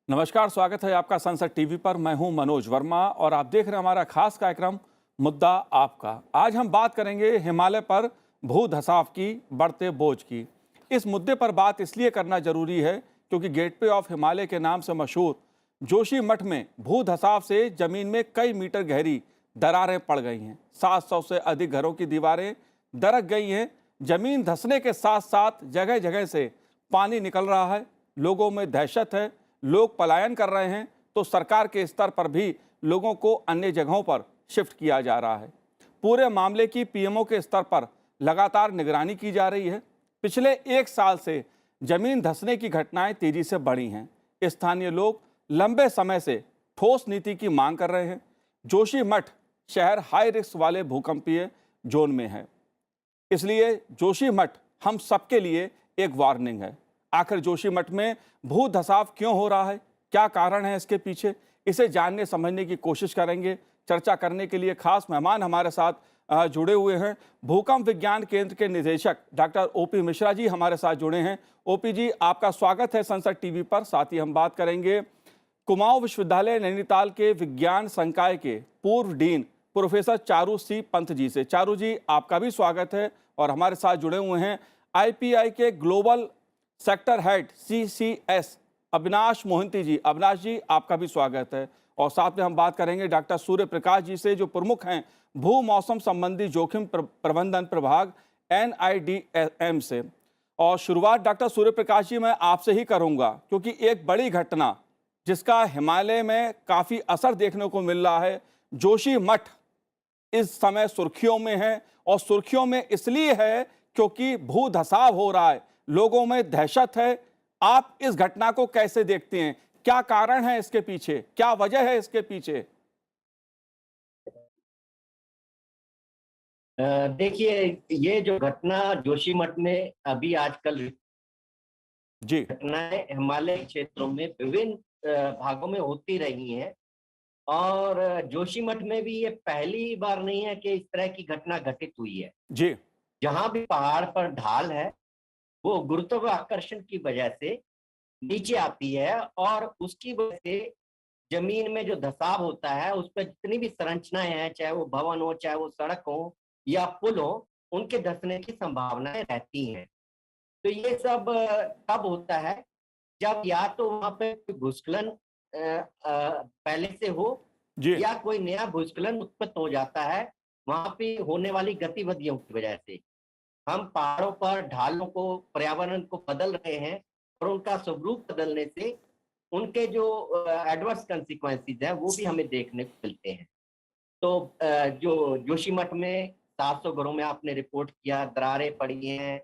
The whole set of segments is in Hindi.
नमस्कार, स्वागत है आपका संसद टीवी पर। मैं हूं मनोज वर्मा और आप देख रहे हैं हमारा खास कार्यक्रम मुद्दा आपका। आज हम बात करेंगे हिमालय पर भू धसाव की बढ़ते बोझ की। इस मुद्दे पर बात इसलिए करना जरूरी है क्योंकि गेटवे ऑफ हिमालय के नाम से मशहूर जोशीमठ में भू धसाव से जमीन में कई मीटर गहरी दरारें पड़ गई हैं। 700 से अधिक घरों की दीवारें दरक गई हैं। जमीन धंसने के साथ साथ जगह जगह से पानी निकल रहा है। लोगों में दहशत है, लोग पलायन कर रहे हैं, तो सरकार के स्तर पर भी लोगों को अन्य जगहों पर शिफ्ट किया जा रहा है। पूरे मामले की पीएमओ के स्तर पर लगातार निगरानी की जा रही है। पिछले एक साल से जमीन धंसने की घटनाएं तेजी से बढ़ी हैं। स्थानीय लोग लंबे समय से ठोस नीति की मांग कर रहे हैं। जोशीमठ शहर हाई रिस्क वाले भूकंपीय जोन में है, इसलिए जोशीमठ हम सबके लिए एक वार्निंग है। आखिर जोशीमठ में भू धसाव क्यों हो रहा है, क्या कारण है इसके पीछे, इसे जानने समझने की कोशिश करेंगे। चर्चा करने के लिए खास मेहमान हमारे साथ जुड़े हुए हैं। भूकंप विज्ञान केंद्र के निदेशक डॉक्टर ओपी मिश्रा जी हमारे साथ जुड़े हैं। ओपी जी, आपका स्वागत है संसद टीवी पर। साथ ही हम बात करेंगे कुमाऊं विश्वविद्यालय नैनीताल के विज्ञान संकाय के पूर्व डीन प्रोफेसर चारू सी पंत जी से। चारू जी, आपका भी स्वागत है। और हमारे साथ जुड़े हुए हैं आईपीआई के global sector head CCS Avinash Mohanty ji. Avinash ji, आपका भी स्वागत है। और साथ में हम बात करेंगे डॉक्टर सूर्य प्रकाश जी से, जो प्रमुख हैं भू मौसम संबंधी जोखिम प्रबंधन प्रभाग एनआईडीएम से। और शुरुआत डॉक्टर सूर्य प्रकाश जी मैं आपसे ही करूंगा, क्योंकि एक बड़ी घटना जिसका हिमालय में काफी असर देखने को मिल रहा है, जोशीमठ इस समय सुर्खियों में है। और सुर्खियों में इसलिए है क्योंकि भू धसाव हो रहा है, लोगों में दहशत है। आप इस घटना को कैसे देखते हैं? क्या कारण है इसके पीछे, क्या वजह है इसके पीछे? देखिए, ये जो घटना जोशीमठ में अभी आजकल जी। घटनाएं हिमालय क्षेत्रों में विभिन्न भागों में होती रही हैं। और जोशीमठ में भी ये पहली बार नहीं है कि इस तरह की घटना घटित हुई है। जी। जहां भी पहाड़ पर ढाल है, वो गुरुत्वाकर्षण की वजह से नीचे आती है और उसकी वजह से जमीन में जो धसाव होता है, उस पर जितनी भी संरचनाएं हैं, चाहे वो भवन हो, चाहे वो सड़क हो या पुल हो, उनके धंसने की संभावनाएं रहती हैं। तो ये सब तब होता है जब या तो वहां पे कोई भूस्खलन पहले से हो, जी। या कोई नया भूस्खलन उत्पन्न हो जाता है वहां पे होने वाली गतिविधियों की वजह से। हम पहाड़ों पर ढालों को, पर्यावरण को बदल रहे हैं और उनका स्वरूप बदलने से उनके जो एडवर्स कंसिक्वेंसेस हैं वो भी हमें देखने को मिलते हैं। तो जो जोशीमठ में 700 घरों में आपने रिपोर्ट किया दरारें पड़ी हैं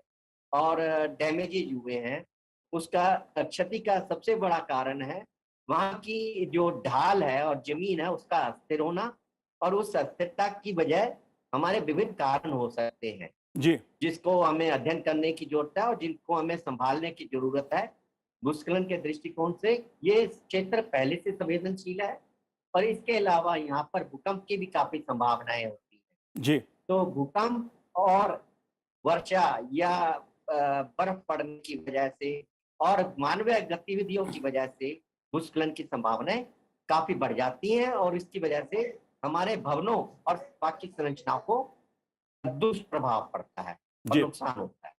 और डैमेजेज हुए हैं, उसका क्षति का सबसे बड़ा कारण है वहाँ की जो ढाल है और जमीन है उसका अस्थिर होना। और उस अस्थिरता की वजह हमारे विभिन्न कारण हो सकते हैं, जी। जिसको हमें अध्ययन करने की जरूरत है और जिनको हमें संभालने की जरूरत है। भूस्खलन के दृष्टिकोण से ये क्षेत्र पहले से संवेदनशील है और इसके अलावा यहाँ पर भूकंप की भी काफी संभावनाएं होती है। जी। तो भूकंप और वर्षा या बर्फ पड़ने की वजह से और मानवीय गतिविधियों की वजह से भूस्खलन की संभावनाएं काफी बढ़ जाती हैं और इसकी वजह से हमारे भवनों और बाकी संरचनाओं को दुष्प्रभाव पड़ता है और जी। नुकसान होता है,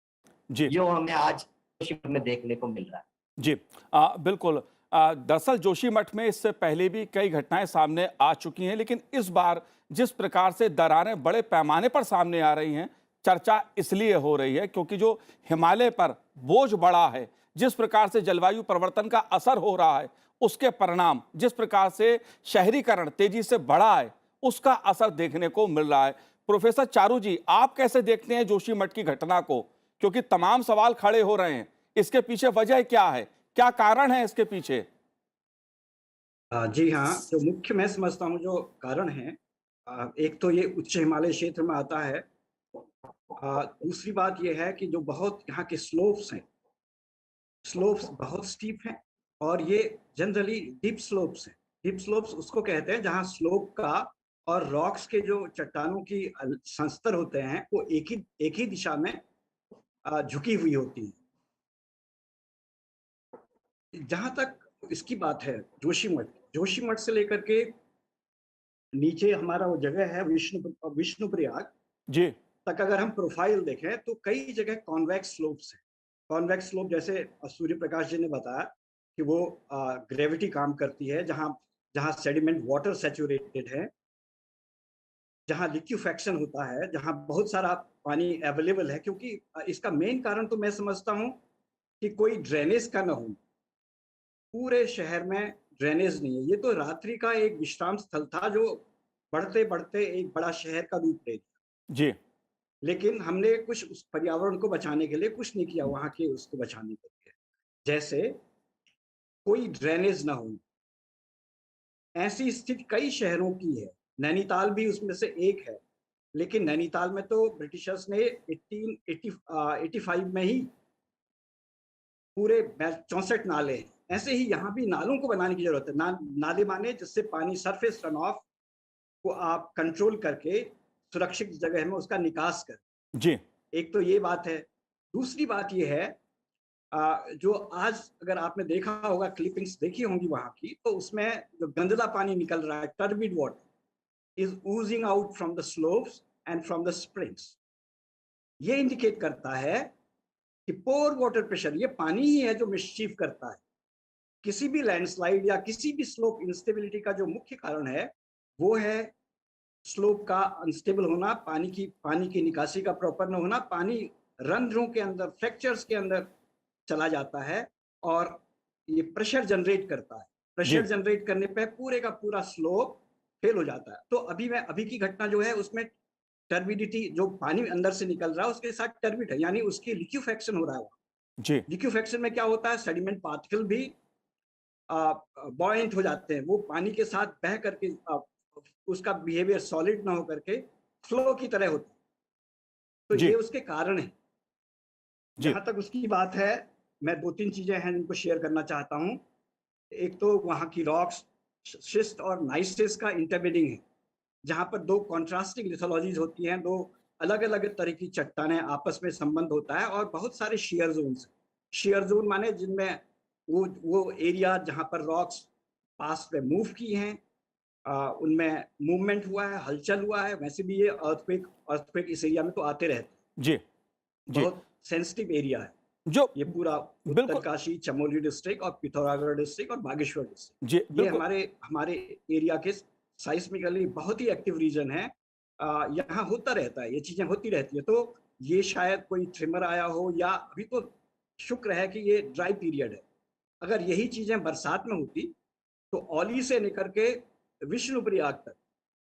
जी। जो हमें आज जोशीमठ में देखने को मिल रहा है। जी। बिल्कुल। दरअसल जोशीमठ में इससे पहले भी कई घटनाएं सामने आ चुकी हैं, लेकिन इस बार जिस प्रकार से दरारें बड़े पैमाने पर सामने आ रही हैं, चर्चा इसलिए हो रही है क्योंकि जो हिमालय पर बोझ बढ़ा है, जिस प्रकार से जलवायु परिवर्तन का असर हो रहा है, उसके परिणाम, जिस प्रकार से शहरीकरण तेजी से बढ़ा है, उसका असर देखने को मिल रहा है। प्रोफेसर चारू जी, आप कैसे देखते हैं जोशीमठ की घटना को? क्योंकि तमाम सवाल खड़े हो रहे हैं, इसके पीछे वजह क्या है, क्या कारण है इसके पीछे? जी हाँ, जो मुख्य मैं समझता हूँ जो कारण है, एक तो ये उच्च हिमालय क्षेत्र में आता है। दूसरी बात ये है कि जो बहुत यहाँ के स्लोप्स हैं, स्लोप्स बहुत स्टीप हैं और ये जनरली डीप स्लोप्स हैं। डीप स्लोप्स उसको कहते हैं जहाँ स्लोप का और रॉक्स के जो चट्टानों की संस्तर होते हैं वो एक ही दिशा में झुकी हुई होती हैं। जहाँ तक तो इसकी बात है जोशीमठ। जोशीमठ से लेकर के नीचे हमारा वो जगह है विष्णुप्रयाग जी तक अगर हम प्रोफाइल देखें तो कई जगह कॉन्वेक्स स्लोप्स हैं। कॉन्वेक्स स्लोप जैसे सूर्य प्रकाश जी ने बताया कि वो ग्रेविटी काम करती है, जहाँ जहाँ सेडिमेंट वाटर सैचुरेटेड है, जहाँ लिक्विफैक्शन होता है, जहाँ बहुत सारा पानी अवेलेबल है। क्योंकि इसका मेन कारण तो मैं समझता हूँ कि कोई ड्रेनेज का ना हो। पूरे शहर में ड्रेनेज नहीं है। ये तो रात्रि का एक विश्राम स्थल था जो बढ़ते बढ़ते एक बड़ा शहर का रूप ले लिया। जी लेकिन हमने कुछ उस पर्यावरण को बचाने के लिए कुछ नहीं किया, वहाँ के उसको बचाने के लिए। जैसे कोई ड्रेनेज ना हो। ऐसी स्थिति कई शहरों की है, नैनीताल भी उसमें से एक है। लेकिन नैनीताल में तो ब्रिटिशर्स ने 1885 में ही पूरे 64 नाले हैं। ऐसे ही यहाँ भी नालों को बनाने की जरूरत है। नाले माने जिससे पानी सरफेस रन ऑफ को आप कंट्रोल करके सुरक्षित जगह में उसका निकास करें। जी एक तो ये बात है। दूसरी बात ये है, जो आज अगर आपने देखा होगा, क्लिपिंग्स देखी होंगी वहां की, तो उसमें जो गंदला पानी निकल रहा है, turbid water is oozing out from the slopes and from the springs. ये इंडिकेट करता है कि पोर वाटर प्रेशर, ये पानी ही है जो मिसचीफ करता है। किसी भी लैंडस्लाइड या किसी भी स्लोप इंस्टेबिलिटी का जो मुख्य कारण है वो है स्लोप का अनस्टेबल होना, पानी की निकासी का प्रॉपर न होना। पानी रंध्रों के अंदर, फ्रैक्चर्स के अंदर चला जाता है और ये प्रेशर जनरेट करता है। प्रेशर जनरेट करने पे पूरे का पूरा स्लोप फेल हो जाता है। तो अभी की घटना जो है उसमें टर्बिडिटी, जो पानी अंदर से निकल रहा है उसके साथ टर्बिड है, यानी उसकी लिक्विफैक्शन हो रहा है। जी लिक्विफैक्शन में क्या होता है, सेडिमेंट पार्टिकल भी बॉयंट हो जाते हैं। वो पानी के साथ बह करके उसका बिहेवियर सॉलिड ना हो करके फ्लो की तरह होता है। तो जी ये उसके कारण है। जी जहां तक उसकी बात है, मैं 2-3 चीजें हैं जिनको शेयर करना चाहता हूं। एक तो वहां की रॉक्स, शिस्ट और नाइसिस का इंटरब्रीडिंग है, जहां पर दो कॉन्ट्रास्टिंग लिथोलॉजीज होती हैं, दो अलग अलग तरह की चट्टानें, आपस में संबंध होता है। और बहुत सारे शेयर जोन्स। शेयर जोन माने जिनमें वो एरिया जहां पर रॉक्स पास्ट में मूव की हैं, उनमें मूवमेंट हुआ है, हलचल हुआ है। वैसे भी ये अर्थक्वेक इस एरिया में तो आते रहते हैं। जी जी बहुत सेंसिटिव एरिया है जो ये पूरा। बिल्कुल उत्तरकाशी, चमोली डिस्ट्रिक्ट और पिथौरागढ़ डिस्ट्रिक्ट और बागेश्वर डिस्ट्रिक्ट, जी ये बिल्कुल हमारे एरिया के साइस्मिकली बहुत ही एक्टिव रीजन है। यहाँ होता रहता है, ये चीजें होती रहती है। तो ये शायद कोई ट्रिमर आया हो, या अभी तो शुक्र है कि ये ड्राई पीरियड है। अगर यही चीजें बरसात में होती तो औली से लेकर के विष्णुप्रयाग तक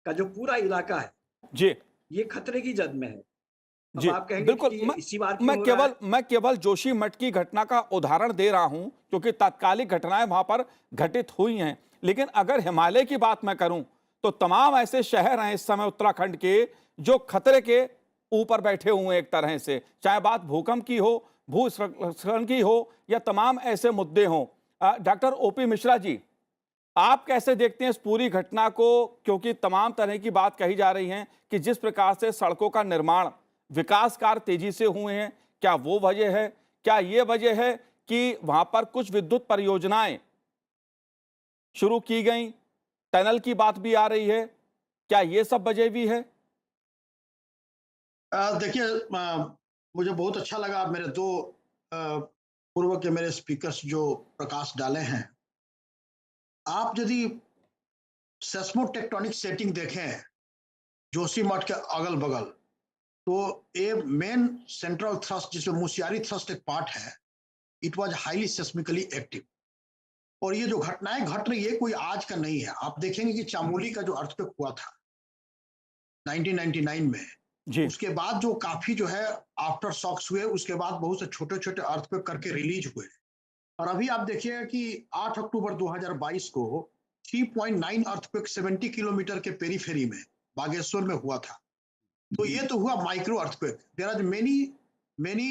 का जो पूरा इलाका है जी ये खतरे की जद में है। अब जी आप कहेंगे बिल्कुल। कि ये इसी बार क्यों हो रहा है? मैं केवल जोशीमठ की घटना का उदाहरण दे रहा हूं क्योंकि तात्कालिक घटनाएं वहां पर घटित हुई हैं। लेकिन अगर हिमालय की बात मैं करूं तो तमाम ऐसे शहर हैं इस समय उत्तराखंड के जो खतरे के ऊपर बैठे हुए हैं एक तरह से, चाहे बात भूकंप की हो, भूस्खलन की हो, या तमाम ऐसे मुद्दे हों। डॉक्टर ओपी मिश्रा जी, आप कैसे देखते हैं इस पूरी घटना को? क्योंकि तमाम तरह की बात कही जा रही है कि जिस प्रकार से सड़कों का निर्माण, विकास कार्य तेजी से हुए हैं, क्या वो वजह है? क्या ये वजह है कि वहां पर कुछ विद्युत परियोजनाएं शुरू की गई, टनल की बात भी आ रही है, क्या ये सब वजह भी है? देखिए, मुझे बहुत अच्छा लगा मेरे दो पूर्व के मेरे स्पीकर्स जो प्रकाश डाले हैं। आप यदि सेस्मोटेक्टोनिक सेटिंग देखें जोशीमठ के अगल बगल, तो ये मेन सेंट्रल थ्रस्ट जिसमें मुशियारी थ्रस्ट एक पार्ट है, इट वाज हाईली सेस्मिकली एक्टिव। और ये जो घटनाएं घट रही है कोई आज का नहीं है। आप देखेंगे कि चामोली का जो अर्थक्वेक हुआ था 1999 में, जी उसके बाद जो काफी जो है आफ्टर शॉक्स हुए, उसके बाद बहुत से छोटे छोटे अर्थक्वेक करके रिलीज हुए। और अभी आप देखिएगा कि 8 अक्टूबर 2022 को 3.9 अर्थक्वेक 70 किलोमीटर के पेरीफेरी में बागेश्वर में हुआ था। तो ये तो हुआ micro earthquake. There are many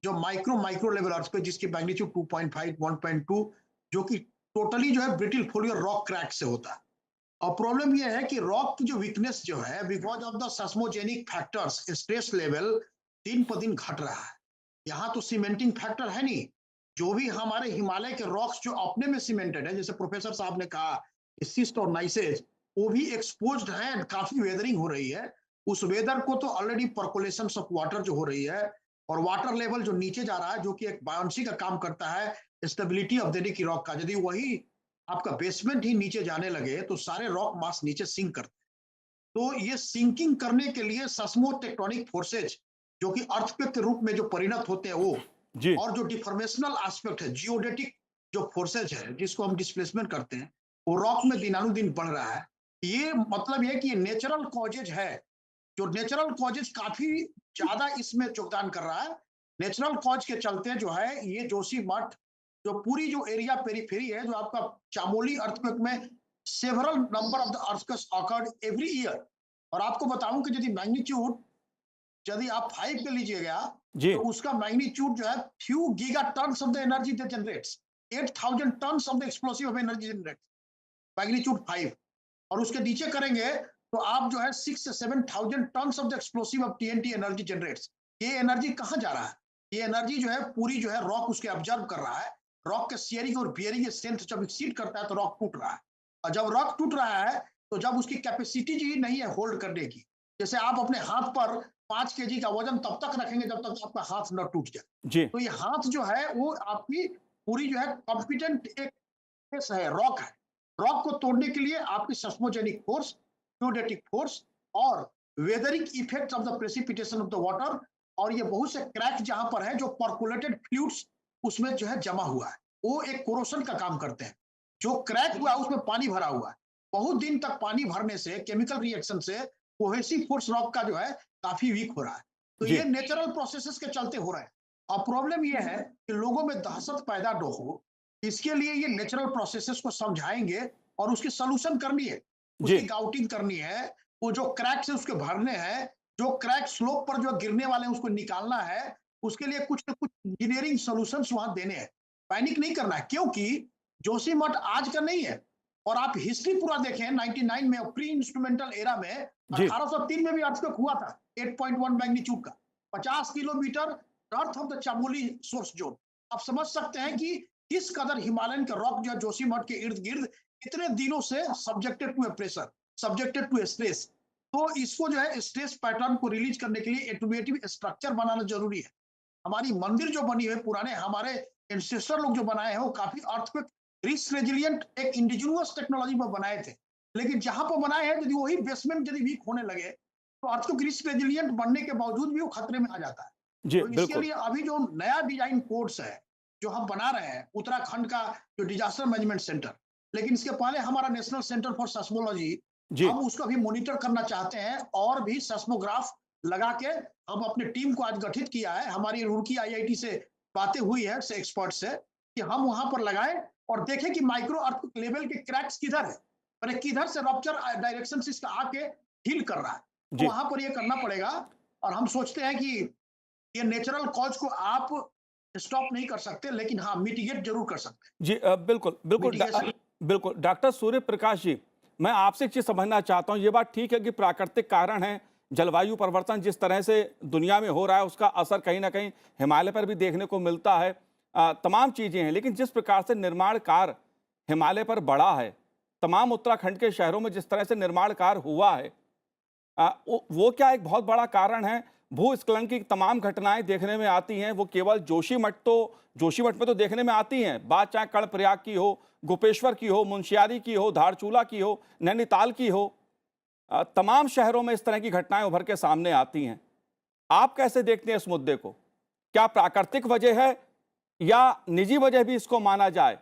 जो माइक्रो लेवल अर्थक्वेक जिसकी मैग्नीट्यूड 2.5 1.2 जो कि टोटली जो है ब्रिटल फोलियो रॉक क्रैक से होता है। और प्रॉब्लम यह है कि रॉक की जो वीकनेस जो है बिकॉज ऑफ द सेस्मोजेनिक फैक्टर्स, स्ट्रेस लेवल दिन पर दिन घट रहा है। यहाँ तो सीमेंटिंग फैक्टर है नहीं, जो भी हमारे हिमालय के रॉक्स जो अपने में सीमेंटेड है, जैसे प्रोफेसर साहब ने कहा सिस्ट और नाइसेज, वो भी एक्सपोज्ड है, काफी वेदरिंग हो रही है। उस वेदर को तो ऑलरेडी पर्कुलेशन ऑफ वाटर जो हो रही है और वाटर लेवल जो नीचे जा रहा है, जो कि एक बायोन्सी का काम करता है स्टेबिलिटी ऑफ द रॉक का, यदि वही आपका बेसमेंट ही नीचे जाने लगे तो सारे रॉक मास नीचे सिंक करते हैं। तो ये सिंकिंग करने के लिए सेस्मोटेक्टोनिक फोर्सेज जो कि अर्थक्वेक के रूप में जो परिणत होते हैं वो, जी और जो डिफॉर्मेशनल एस्पेक्ट है, जियोडेटिक जो फोर्सेज है जिसको हम डिस्प्लेसमेंट करते हैं, वो रॉक में दिनानुदिन बढ़ रहा है। ये मतलब ये कि नेचुरल कॉजेज है, जो नेचुरल कॉजेज काफी ज्यादा इसमें योगदान कर रहा है। नेचुरल कॉज के चलते जो है ये जोशीमठ जो पूरी जो एरिया पेरीफेरी है, जो आपका चामोली अर्थक्वेक में several number of the earthquakes awkward every year. और आपको बताऊं कि यदि मैग्नीट्यूड यदि आप 5 के लीजिएगा जी तो उसका मैग्नीट्यूड जो है few giga tons of the energy that generates, 8000 tons of the explosive energy generates, magnitude 5। और उसके नीचे करेंगे तो आप जो है 6 से 7000 tons of the explosive of TNT energy generates. ये एनर्जी कहाँ जा रहा है? ये एनर्जी जो है पूरी जो है रॉक उसके ऑब्जर्व कर रहा है। रॉक के शेयरिंग और बियरिंग स्ट्रेंथ जब एक्सीड करता है तो रॉक टूट रहा है, और जब रॉक टूट रहा है तो जब उसकी कैपेसिटी ही नहीं है होल्ड करने की, जैसे आप अपने हाथ पर 5 केजी का वजन तब तक रखेंगे जब तक आपका हाथ न टूट जाए। जी तो ये हाथ जो है वो आपकी पूरी जो है कॉम्पिटेंट एक है, रॉक है। रॉक को तोड़ने के लिए आपकी सेस्मोजेनिक फोर्स, जियोडेटिक फोर्स और weathering effect of the precipitation of the water, और ये बहुत से क्रैक जहां पर है जो पर्कुलेटेड फ्लूइड्स उसमें जो है जमा हुआ है, वो एक कोरोशन का काम करते हैं। जो क्रैक हुआ उसमें पानी भरा हुआ है, बहुत दिन तक पानी भरने से केमिकल रिएक्शन से कोहेसिव फोर्स रॉक का जो है काफी वीक हो रहा है। तो जी ये नेचुरल प्रोसेसेस के चलते हो रहा है। अब प्रॉब्लम ये है कि लोगों में दहशत पैदा न हो, इसके लिए ये नेचुरल प्रोसेसेस को समझाएंगे और उसकी सोल्यूशन करनी है, जी उसकी गाउटिंग करनी है, वो जो क्रैक्स है उसके भरने हैं, जो क्रैक स्लोप पर जो गिरने वाले हैं उसको निकालना है, उसके लिए कुछ न कुछ इंजीनियरिंग सॉल्यूशंस वहां देने हैं। पैनिक नहीं करना है, क्योंकि जोशीमठ आज का नहीं है। और आप हिस्ट्री पूरा देखें 99 में प्री इंस्ट्रूमेंटल एरा में जी 1803 में भी अर्थक्वेक हुआ था 8.1 मैग्नीट्यूड का, 50 kilometre north of the Chamoli source zone. आप समझ सकते हैं कि किस कदर हिमालयन का रॉक जो जोशीमठ के इर्द गिर्द इतने दिनों से subjected to pressure, subjected to stress. तो इसको जो है स्ट्रेस पैटर्न को रिलीज करने के लिए एटोमेटिव स्ट्रक्चर बनाना जरूरी है। हमारी मंदिर जो बनी है पुराने हमारे एंसेस्टर लोग जो बनाए हैं वो काफी अर्थक्वेक रिस्क रेजिलिएंट एक इंडिजिनियस टेक्नोलॉजी पर बनाए थे, लेकिन जहां पर बनाए हैं यदि वही बेसमेंट यदि वीक होने लगे तो अर्थक्वेक रिस्क रेजिलिएंट बनने के बावजूद भी वो खतरे में आ जाता है। जी तो इसके बिल्कुल लिए अभी जो नया डिजाइन कोड्स है जो हम बना रहे हैं, उत्तराखंड का जो डिजास्टर मैनेजमेंट सेंटर, लेकिन इसके पहले हमारा नेशनल सेंटर फॉर सेस्मोलॉजी, जी हम उसको भी मॉनिटर करना चाहते हैं और भी सेस्मोग्राफ लगा के हम अपने टीम को आज गठित किया है। हमारी रुड़की आईआईटी से बातें हुई है से एक्सपर्ट से कि हम वहां पर लगाएं और देखें कि माइक्रो अर्थ लेवल के क्रैक्स किधर है और किधर से रप्चर डायरेक्शन से इसका आके हील कर रहा है। तो जी वहां पर ये करना पड़ेगा। और हम सोचते हैं कि ये नेचुरल कॉज को आप स्टॉप नहीं कर सकते, लेकिन हाँ मिटिगेट जरूर कर सकते हैं। जी बिल्कुल बिल्कुल Mitigation- बिल्कुल डॉक्टर सूर्य प्रकाश जी, मैं आपसे एक चीज समझना चाहता हूं। ये बात ठीक है कि प्राकृतिक कारण है, जलवायु परिवर्तन जिस तरह से दुनिया में हो रहा है उसका असर कहीं ना कहीं हिमालय पर भी देखने को मिलता है, तमाम चीजें हैं। लेकिन जिस प्रकार से निर्माण कार्य हिमालय पर बढ़ा है, तमाम उत्तराखंड के शहरों में जिस तरह से निर्माण कार्य हुआ है, वो क्या एक बहुत बड़ा कारण है? भूस्खलन की तमाम घटनाएं देखने में आती हैं, वो केवल जोशीमठ में तो देखने में आती हैं। बात चाहे कर्णप्रयाग की हो, गोपेश्वर की हो, मुंशियारी की हो, धारचूला की हो, नैनीताल की हो, तमाम शहरों में इस तरह की घटनाएं उभर के सामने आती हैं। आप कैसे देखते हैं इस मुद्दे को? क्या प्राकृतिक वजह है या निजी वजह भी इसको माना जाए?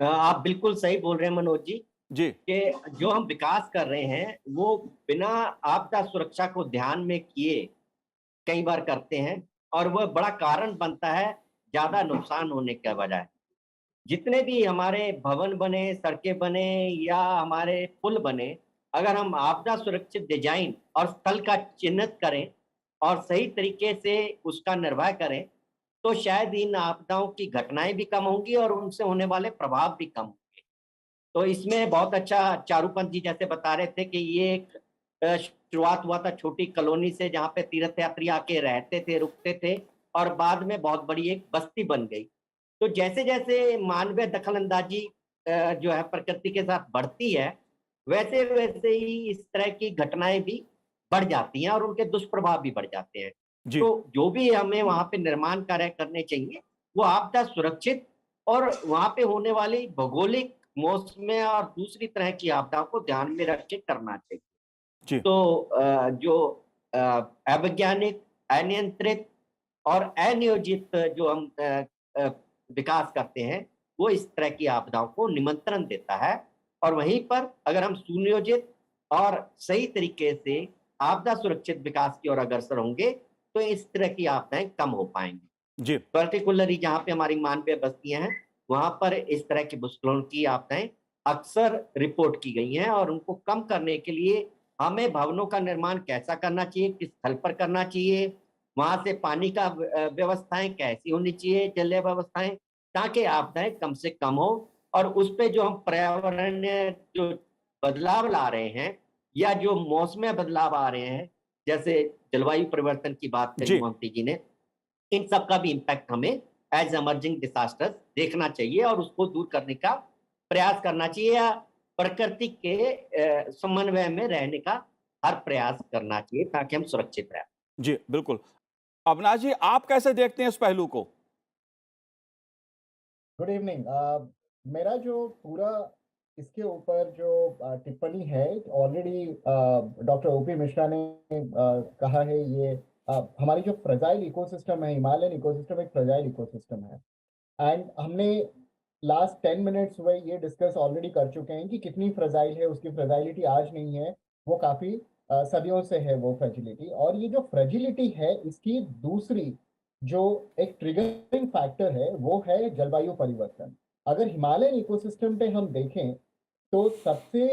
आप बिल्कुल सही बोल रहे हैं मनोज जी जी कि जो हम विकास कर रहे हैं वो बिना आपदा सुरक्षा को ध्यान में किए कई बार करते हैं, और वह बड़ा कारण बनता है ज्यादा नुकसान होने के बजाय। जितने भी हमारे भवन बने, सड़कें बने या हमारे पुल बने, अगर हम आपदा सुरक्षित डिजाइन और स्थल का चिन्हित करें और सही तरीके से उसका निर्वाह करें तो शायद इन आपदाओं की घटनाएं भी कम होंगी और उनसे होने वाले प्रभाव भी कम होंगे। तो इसमें बहुत अच्छा चारूपंत जी जैसे बता रहे थे कि ये एक शुरुआत हुआ था छोटी कॉलोनी से, जहाँ पे तीर्थ यात्री आके रहते थे, रुकते थे और बाद में बहुत बड़ी एक बस्ती बन गई। तो जैसे जैसे मानवीय दखलंदाजी जो है प्रकृति के साथ बढ़ती है, वैसे वैसे ही इस तरह की घटनाएं भी बढ़ जाती हैं और उनके दुष्प्रभाव भी बढ़ जाते हैं। जी तो जो भी हमें वहां पे निर्माण कार्य करने चाहिए वो आपदा सुरक्षित और वहां पे होने वाली भौगोलिक मौसमें और दूसरी तरह की आपदाओं को ध्यान में रख के करना चाहिए। जी तो जो अ, अवैज्ञानिक, अनियंत्रित और अनियोजित जो हम अ, विकास करते हैं, वो इस तरह की आपदाओं को निमंत्रण देता है। और वहीं पर अगर हम सुनियोजित और सही तरीके से आपदा सुरक्षित विकास की ओर अग्रसर होंगे, तो इस तरह की आपदाएं कम हो पाएंगी। जी पर्टिकुलरली जहाँ पे हमारी मानवीय बस्तियां हैं, वहां पर इस तरह की भूस्खलन की आपदाएं अक्सर रिपोर्ट की गई हैं और उनको कम करने के लिए हमें भवनों का निर्माण कैसा करना चाहिए, किस स्थल पर करना चाहिए, वहां से पानी का व्यवस्थाएं कैसी होनी चाहिए, जलीय व्यवस्थाएं, ताकि आपदाएं कम से कम हो। और उस पे जो हम पर्यावरण जो बदलाव ला रहे हैं या जो मौसमी बदलाव आ रहे हैं, जैसे जलवायु परिवर्तन की बात करी जी मोहंती जी ने, इन सब का भी इम्पैक्ट हमें एज एमर्जिंग डिसास्टर्स देखना चाहिए और उसको दूर करने का प्रयास करना चाहिए या प्रकृति के समन्वय में रहने का हर प्रयास करना चाहिए ताकि हम सुरक्षित रहें। जी बिल्कुल। अविनाश जी, आप कैसे देखते हैं इस पहलू को? Good evening. मेरा जो पूरा इसके ऊपर जो टिप्पणी है, ऑलरेडी डॉक्टर ओपी मिश्रा ने कहा है। ये हमारी जो फ्रेजाइल इकोसिस्टम है, हिमालयन इकोसिस्टम एक फ्रेजाइल इकोसिस्टम है। एंड हमने लास्ट 10 मिनट्स हुए ये डिस्कस ऑलरेडी कर चुके हैं कि कितनी फ्रेजाइल है, उसकी फ्रेजाइलिटी आज नहीं है, वो काफी सदियों से है वो फ्रेजिलिटी। और ये जो फ्रेजिलिटी है, इसकी दूसरी जो एक ट्रिगरिंग फैक्टर है वो है जलवायु परिवर्तन। अगर हिमालयन इकोसिस्टम पे हम देखें तो सबसे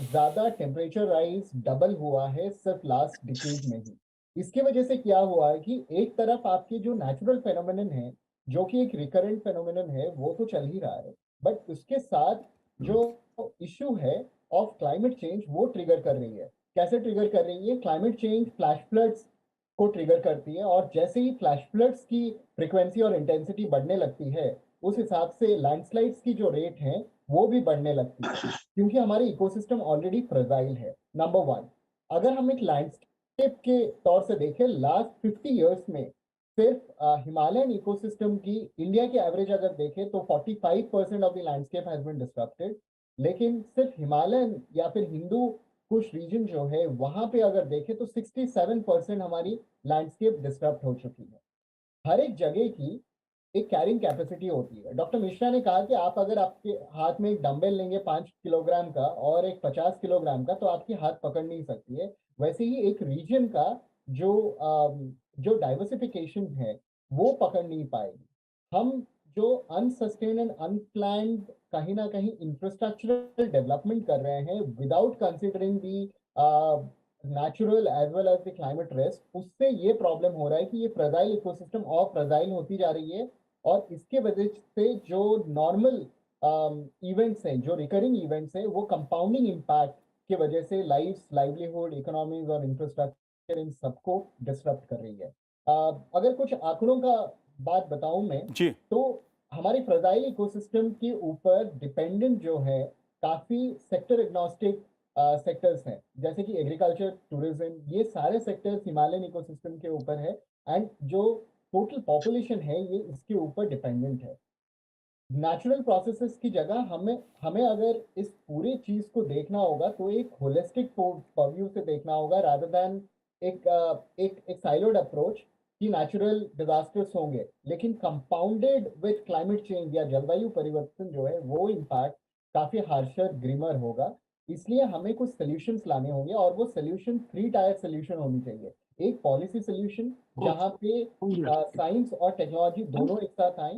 ज्यादा टेम्परेचर राइज डबल हुआ है सिर्फ लास्ट डिकेड में ही। इसके वजह से क्या हुआ है कि एक तरफ आपके जो नेचुरल फेनोमेनन है, जो कि एक रिकरेंट फेनोमेनन है, वो तो चल ही रहा है, बट उसके साथ जो इशू है ऑफ क्लाइमेट चेंज वो ट्रिगर कर रही है। कैसे ट्रिगर कर रही है? क्लाइमेट चेंज फ्लैश फ्लड्स को ट्रिगर करती है, और जैसे ही फ्लैश फ्लड्स की फ्रीक्वेंसी और इंटेंसिटी बढ़ने लगती है, उस हिसाब से लैंडस्लाइड्स की जो रेट है वो भी बढ़ने लगती है, क्योंकि हमारी इकोसिस्टम ऑलरेडी फ्रेजाइल है। नंबर वन, अगर हम एक लैंडस्केप के तौर से देखें, लास्ट 50 इयर्स में सिर्फ हिमालयन इकोसिस्टम की इंडिया के एवरेज अगर देखें तो 45% of the landscape has been destructed. लेकिन सिर्फ हिमालयन या फिर हिंदू कुछ रीजन जो है वहां पे अगर देखें तो 67% हमारी लैंडस्केप डिस्टर्ब हो चुकी है। हर एक जगह की एक कैरिंग कैपेसिटी होती है। डॉक्टर मिश्रा ने कहा कि आप अगर आपके हाथ में एक डंबल लेंगे 5 किलोग्राम का और एक 50 किलोग्राम का, तो आपकी हाथ पकड़ नहीं सकती है। वैसे ही एक रीजन का जो जो डाइवर्सिफिकेशन है वो पकड़ नहीं पाएगी। हम जो अनसस्टेन एंड अनप्लान्ड कहीं ना कहीं इंफ्रास्ट्रक्चरल डेवलपमेंट कर रहे हैं without considering the natural as well as the climate risk, उससे ये प्रॉब्लम हो रहा है कि ये फ्रेजाइल इकोसिस्टम और फ्रेजाइल होती जा रही है। और इसके वजह से जो नॉर्मल इवेंट्स हैं, जो रिकरिंग इवेंट्स हैं, वो कंपाउंडिंग इम्पैक्ट की वजह से लाइफ, लाइवलीहुड, इकोनॉमीज और इंफ्रास्ट्रक्चर इन सबको डिस्टर्ब कर रही है। अगर कुछ आंकड़ों का बात बताऊं मैं, जी तो हमारी फ्रेजाइल इकोसिस्टम के ऊपर डिपेंडेंट जो है काफी सेक्टर एग्नोस्टिक सेक्टर्स हैं, जैसे कि एग्रीकल्चर, टूरिज्म, ये सारे सेक्टर्स हिमालयन इकोसिस्टम के ऊपर है। एंड जो टोटल पॉपुलेशन है ये इसके ऊपर डिपेंडेंट है। नेचुरल प्रोसेसेस की जगह हमें हमें अगर इस पूरी चीज को देखना होगा तो एक होलिस्टिक व्यू से देखना होगा, रादर देन एक साइलोड अप्रोच कि नेचुरल डिजास्टर्स होंगे लेकिन कंपाउंडेड विद क्लाइमेट चेंज या जलवायु परिवर्तन जो है वो इम्पैक्ट काफी हार्शर, ग्रीमर होगा। इसलिए हमें कुछ सोल्यूशंस लाने होंगे और वो सोल्यूशन 3 टायर सोल्यूशन होनी चाहिए। एक पॉलिसी सोल्यूशन जहाँ पे साइंस और टेक्नोलॉजी दोनों एक साथ आए,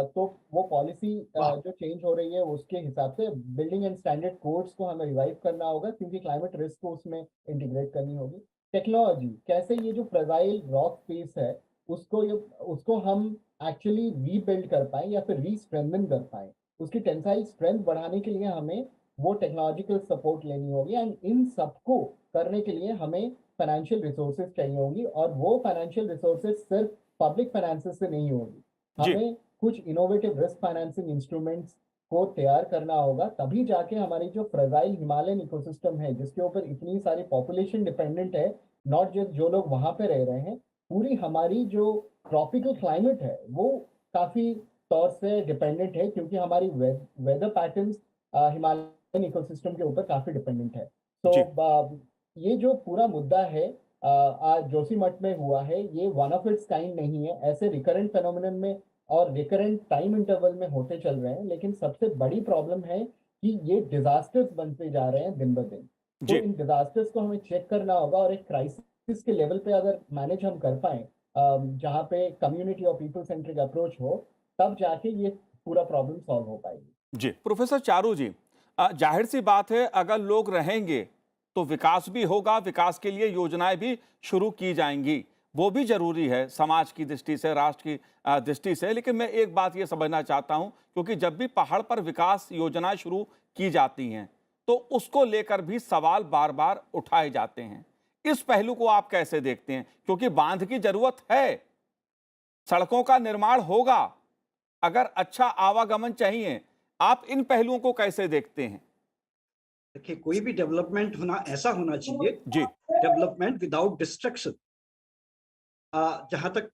तो वो पॉलिसी जो चेंज हो रही है उसके हिसाब से बिल्डिंग एंड स्टैंडर्ड कोड्स को हमें रिवाइव करना होगा, क्योंकि क्लाइमेट रिस्क को उसमें इंटीग्रेट करनी होगी। टेक्नोलॉजी कैसे ये जो फ्रेजाइल रॉक स्पेस है उसको हम एक्चुअली रीबिल्ड कर पाए या फिर रीस्ट्रेंथन कर पाए, उसकी टेंसाइल स्ट्रेंथ बढ़ाने के लिए हमें वो टेक्नोलॉजिकल सपोर्ट लेनी होगी। एंड इन सबको करने के लिए हमें फाइनेंशियल रिसोर्सेज चाहिए होंगी, और वो फाइनेंशियल रिसोर्सेज सिर्फ पब्लिक फाइनेंसेस से नहीं होगी। जी। हमें कुछ इनोवेटिव रिस्क फाइनेंसिंग इंस्ट्रूमेंट्स को तैयार करना होगा, तभी जाके हमारी जो फ्रेजाइल हिमालयन इकोसिस्टम है, जिसके ऊपर इतनी सारी पॉपुलेशन डिपेंडेंट है, नॉट जस्ट जो लोग वहां पे रह रहे हैं, पूरी हमारी जो ट्रॉपिकल क्लाइमेट है वो काफी तौर से डिपेंडेंट है, क्योंकि हमारी वेदर पैटर्न्स हिमालयन इकोसिस्टम के ऊपर काफी डिपेंडेंट है। तो जी। ये जो पूरा मुद्दा है आज जोशीमठ में हुआ है, ये वन ऑफ इट्स काइंड नहीं है। ऐसे रिकरेंट फेनोमेनन में और रिकरेंट टाइम इंटरवल में होते चल रहे हैं, लेकिन सबसे बड़ी प्रॉब्लम है कि ये डिजास्टर्स बनते जा रहे हैं दिन ब दिन। तो जी। इन डिजास्टर्स को हमें चेक करना होगा, और एक क्राइसिस के लेवल पे अगर मैनेज हम कर पाए, जहाँ पे कम्युनिटी और पीपल सेंट्रिक अप्रोच हो, तब जाके ये पूरा प्रॉब्लम सॉल्व हो पाएगी। जी प्रोफेसर चारू जी, जाहिर सी बात है अगर लोग रहेंगे तो विकास भी होगा, विकास के लिए योजनाएं भी शुरू की जाएंगी, वो भी जरूरी है समाज की दृष्टि से, राष्ट्र की दृष्टि से। लेकिन मैं एक बात ये समझना चाहता हूं, क्योंकि जब भी पहाड़ पर विकास योजनाएं शुरू की जाती हैं तो उसको लेकर भी सवाल बार बार उठाए जाते हैं। इस पहलू को आप कैसे देखते हैं? क्योंकि बांध की जरूरत है, सड़कों का निर्माण होगा, अगर अच्छा आवागमन चाहिए, आप इन पहलुओं को कैसे देखते हैं? देखिए, कोई भी डेवलपमेंट होना ऐसा होना चाहिए, जी। Development without destruction. जहां तक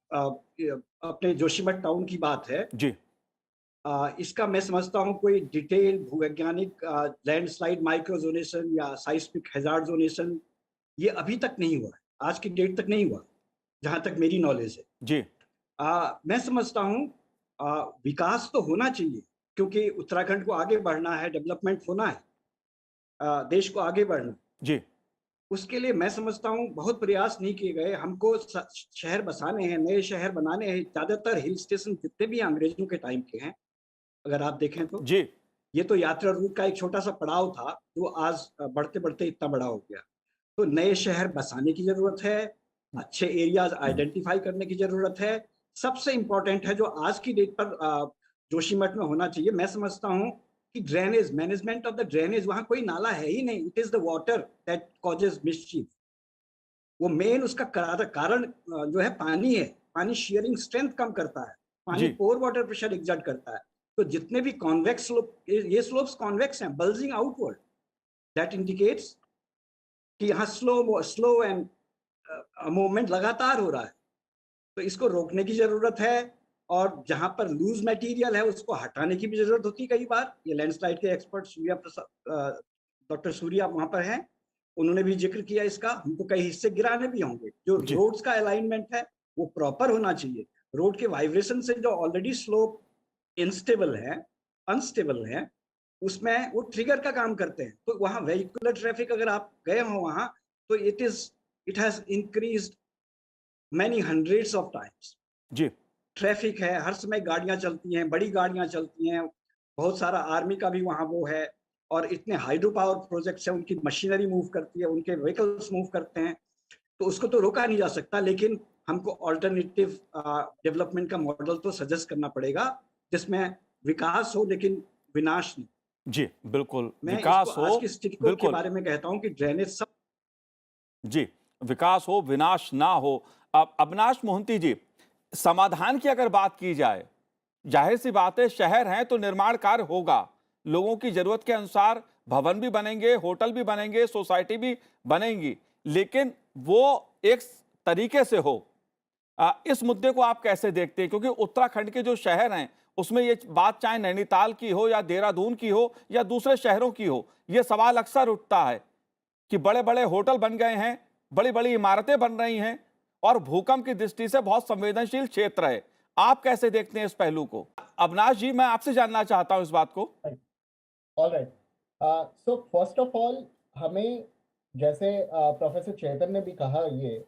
अपने जोशीमठ टाउन की बात है, जी। इसका मैं समझता हूं कोई डिटेल भूवैज्ञानिक लैंडस्लाइड माइक्रोजोनेशन या साइस्मिक हैजार्ड जोनेशन ये अभी तक नहीं हुआ है, आज की डेट तक नहीं हुआ, जहां तक मेरी नॉलेज है। जी। मैं समझता हूं विकास तो होना चाहिए, क्योंकि उत्तराखंड को आगे बढ़ना है, डेवलपमेंट होना है, देश को आगे बढ़ना। जी। उसके लिए मैं समझता हूँ बहुत प्रयास नहीं किए गए। हमको शहर बसाने हैं, नए शहर बनाने हैं। ज्यादातर हिल स्टेशन जितने भी अंग्रेजों के टाइम के हैं, अगर आप देखें तो जी। ये तो यात्रा रूट का एक छोटा सा पड़ाव था, जो आज बढ़ते बढ़ते इतना बड़ा हो गया। तो नए शहर बसाने की जरूरत है, अच्छे एरियाज आइडेंटिफाई करने की जरूरत है। सबसे इंपॉर्टेंट है जो आज की डेट पर जोशीमठ में होना चाहिए, मैं समझता हूँ कि drainage, management of the drainage. वहां कोई नाला है ही नहीं, it is the water that causes mischief. वो मेन उसका कारण जो है पानी है। पानी शेयरिंग स्ट्रेंथ कम करता है, पानी जी। पोर वाटर प्रेशर एग्जर्ट करता है। तो जितने भी कॉन्वेक्स स्लोप, ये स्लोप्स कॉन्वेक्स हैं, बल्जिंग आउटवर्ड, दैट इंडिकेट्स कि यहाँ स्लो एंड मूवमेंट लगातार हो रहा है। तो इसको रोकने की जरूरत है, और जहां पर लूज मटेरियल है उसको हटाने की भी जरूरत होती है। कई बार ये लैंडस्लाइड के एक्सपर्ट सूर्या प्रसाद, डॉक्टर सूर्या वहां पर हैं, उन्होंने भी जिक्र किया इसका। हमको कई हिस्से गिराने भी होंगे। जो जी। रोड्स का अलाइनमेंट है वो प्रॉपर होना चाहिए। रोड के वाइब्रेशन से जो ऑलरेडी स्लोप इनस्टेबल है, अनस्टेबल है, उसमें वो ट्रिगर का काम करते हैं। तो वहाँ वेहिकुलर ट्रैफिक अगर आप गए हो वहां, तो it has increased many hundreds of times. जी। ट्रैफिक है, हर समय गाड़ियां चलती हैं, बड़ी गाड़ियां चलती हैं, बहुत सारा आर्मी का भी वहाँ वो है, और इतने हाइड्रो पावर प्रोजेक्ट्स हैं, उनकी मशीनरी मूव करती है, उनके व्हीकल्स मूव करते हैं। तो उसको तो रोका नहीं जा सकता, लेकिन हमको ऑल्टरनेटिव डेवलपमेंट का मॉडल तो सजेस्ट करना पड़ेगा, जिसमें विकास हो लेकिन विनाश नहीं। जी बिल्कुल, मैं विकास इसको हो। आज की स्थिति के बिल्कुल। बारे में कहता हूँ कि ड्रेनेज सब। जी, विकास हो, विनाश ना हो। अब अविनाश मोहंती जी, समाधान की अगर बात की जाए, जाहिर सी बात है शहर हैं तो निर्माण कार्य होगा, लोगों की जरूरत के अनुसार भवन भी बनेंगे, होटल भी बनेंगे, सोसाइटी भी बनेंगी, लेकिन वो एक तरीके से हो। इस मुद्दे को आप कैसे देखते हैं? क्योंकि उत्तराखंड के जो शहर हैं उसमें ये बात चाहे नैनीताल की हो या देहरादून की हो या दूसरे शहरों की हो, ये सवाल अक्सर उठता है कि बड़े बड़े होटल बन गए हैं, बड़ी बड़ी इमारतें बन रही हैं, और भूकंप की दृष्टि से बहुत संवेदनशील क्षेत्र है। आप कैसे देखते हैं इस पहलू को? अविनाश जी, मैं आपसे जानना चाहता हूं इस बात को। Alright, so first of all हमें, जैसे प्रोफेसर चेतन ने भी कहा, ये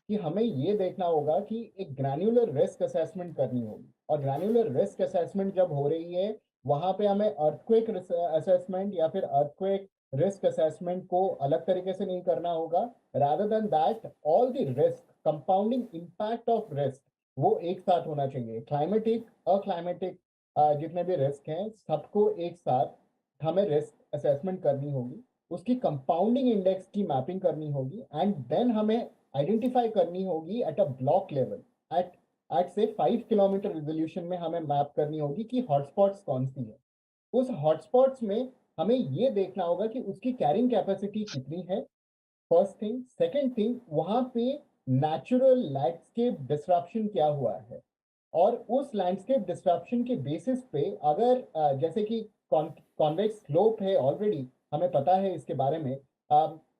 कि हमें ये देखना होगा कि एक ग्रैन्युलर रिस्क असेसमेंट करनी होगी। और ग्रैन्युलर रिस्क असेसमेंट जब हो रही है, वहां पे हमें अर्थक्वेक असेसमेंट या फिर अर्थक्वेक रिस्क असेसमेंट को अलग तरीके से नहीं करना होगा। Rather than that, all the risk, compounding impact of risk, वो एक साथ होना चाहिए। क्लाइमेटिक, अक्लाइमेटिक, जितने भी रिस्क हैं, सबको एक साथ हमें रिस्क असेसमेंट करनी होगी, उसकी कंपाउंडिंग इंडेक्स की मैपिंग करनी होगी, एंड देन हमें आइडेंटिफाई करनी होगी at a block level, at at से 5 किलोमीटर रिजोल्यूशन में हमें मैप करनी होगी कि हॉटस्पॉट्स कौन सी है। उस हॉटस्पॉट्स में हमें ये देखना होगा कि उसकी कैरिंग कैपेसिटी कितनी है, फर्स्ट थिंग। सेकंड थिंग, वहाँ पे नेचुरल लैंडस्केप डिस्ट्रप्शन क्या हुआ है, और उस लैंडस्केप डिस्ट्रप्शन के बेसिस पे अगर जैसे कि कॉन्वेक्स स्लोप है, ऑलरेडी हमें पता है इसके बारे में,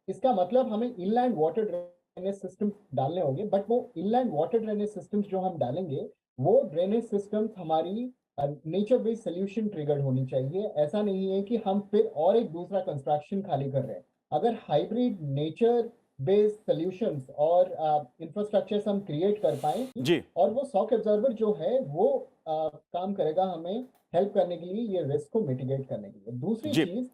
इसका मतलब हमें इनलैंड वाटर ड्रेनेज सिस्टम डालने होंगे। बट वो इनलैंड वाटर ड्रेनेज सिस्टम्स जो हम डालेंगे, वो ड्रेनेज सिस्टम्स हमारी नेचर बेस्ड सोल्यूशन ट्रिगर्ड होनी चाहिए। ऐसा नहीं है कि हम फिर और एक दूसरा कंस्ट्रक्शन खाली कर रहे हैं। अगर हाइब्रिड नेचर बेस्ड सॉल्यूशंस और इंफ्रास्ट्रक्चर्स हम क्रिएट कर पाए, जी और वो शॉक एब्जॉर्बर जो है वो काम करेगा हमें हेल्प करने के लिए, ये रिस्क को मिटिगेट करने के लिए। दूसरी जी चीज,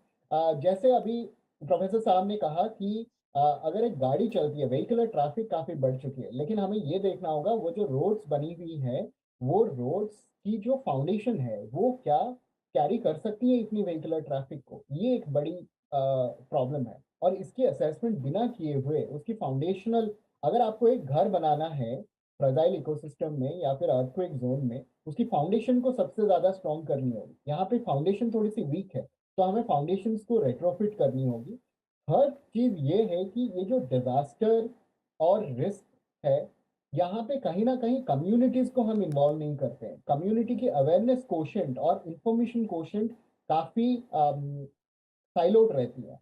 जैसे अभी प्रोफेसर साहब ने कहा कि अगर एक गाड़ी चलती है, व्हीकलर ट्रैफिक काफी बढ़ चुकी है, लेकिन हमें ये देखना होगा वो जो रोड्स बनी हुई है, वो रोड्स की जो फाउंडेशन है वो क्या कैरी कर सकती है इतनी व्हीकलर ट्रैफिक को। ये एक बड़ी प्रॉब्लम है, और इसकी असेसमेंट बिना किए हुए उसकी फाउंडेशनल, अगर आपको एक घर बनाना है फ्रजाइल इकोसिस्टम में या फिर अर्थक्वेक जोन में, उसकी फाउंडेशन को सबसे ज्यादा स्ट्रॉन्ग करनी होगी। यहाँ पे फाउंडेशन थोड़ी सी वीक है, तो हमें फाउंडेशंस को रेट्रोफिट करनी होगी। थर्ड चीज ये है कि ये जो डिजास्टर और रिस्क है, यहाँ पे कहीं ना कहीं कम्युनिटीज को हम इन्वॉल्व नहीं करते हैं। कम्युनिटी की अवेयरनेस कोशेंट और इंफॉर्मेशन कोशेंट काफी साइलोड रहती है।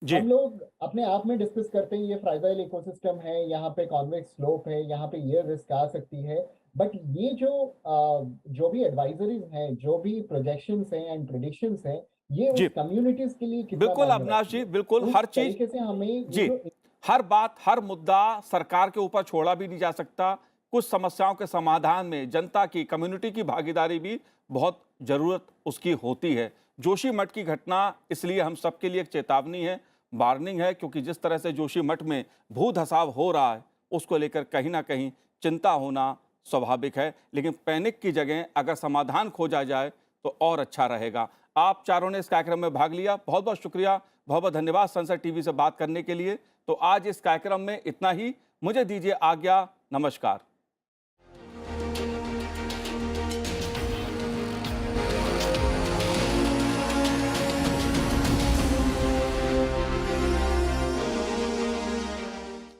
जी हम लोग अपने आप में डिस्कस करते हैं ये फ्राइजाइल इकोसिस्टम है, यहाँ पे कॉन्वेक्स स्लोप है, यहाँ पे ये रिस्क आ सकती है। बट ये जो भी एडवाइजरीज हैं, जो भी प्रोजेक्शंस हैं एंड प्रिडिक्शंस हैं, ये जी उस कम्युनिटीज के लिए कितना बिल्कुल मायने अविनाश रखती जी, है। बिल्कुल उस हर चीज। तरीके से हमें ये जी, जो हर बात हर मुद्दा सरकार के ऊपर छोड़ा भी नहीं जा सकता। कुछ समस्याओं के समाधान में जनता की, कम्युनिटी की भागीदारी भी बहुत जरूरत उसकी होती है। जोशीमठ की घटना इसलिए हम सबके लिए एक चेतावनी है, वार्निंग है, क्योंकि जिस तरह से जोशीमठ में भू धसाव हो रहा है उसको लेकर कहीं ना कहीं चिंता होना स्वाभाविक है। लेकिन पैनिक की जगह अगर समाधान खोजा जाए तो और अच्छा रहेगा। आप चारों ने इस कार्यक्रम में भाग लिया, बहुत बहुत शुक्रिया, बहुत बहुत धन्यवाद सनसद टीवी से बात करने के लिए। तो आज इस कार्यक्रम में इतना ही, मुझे दीजिए आज्ञा, नमस्कार।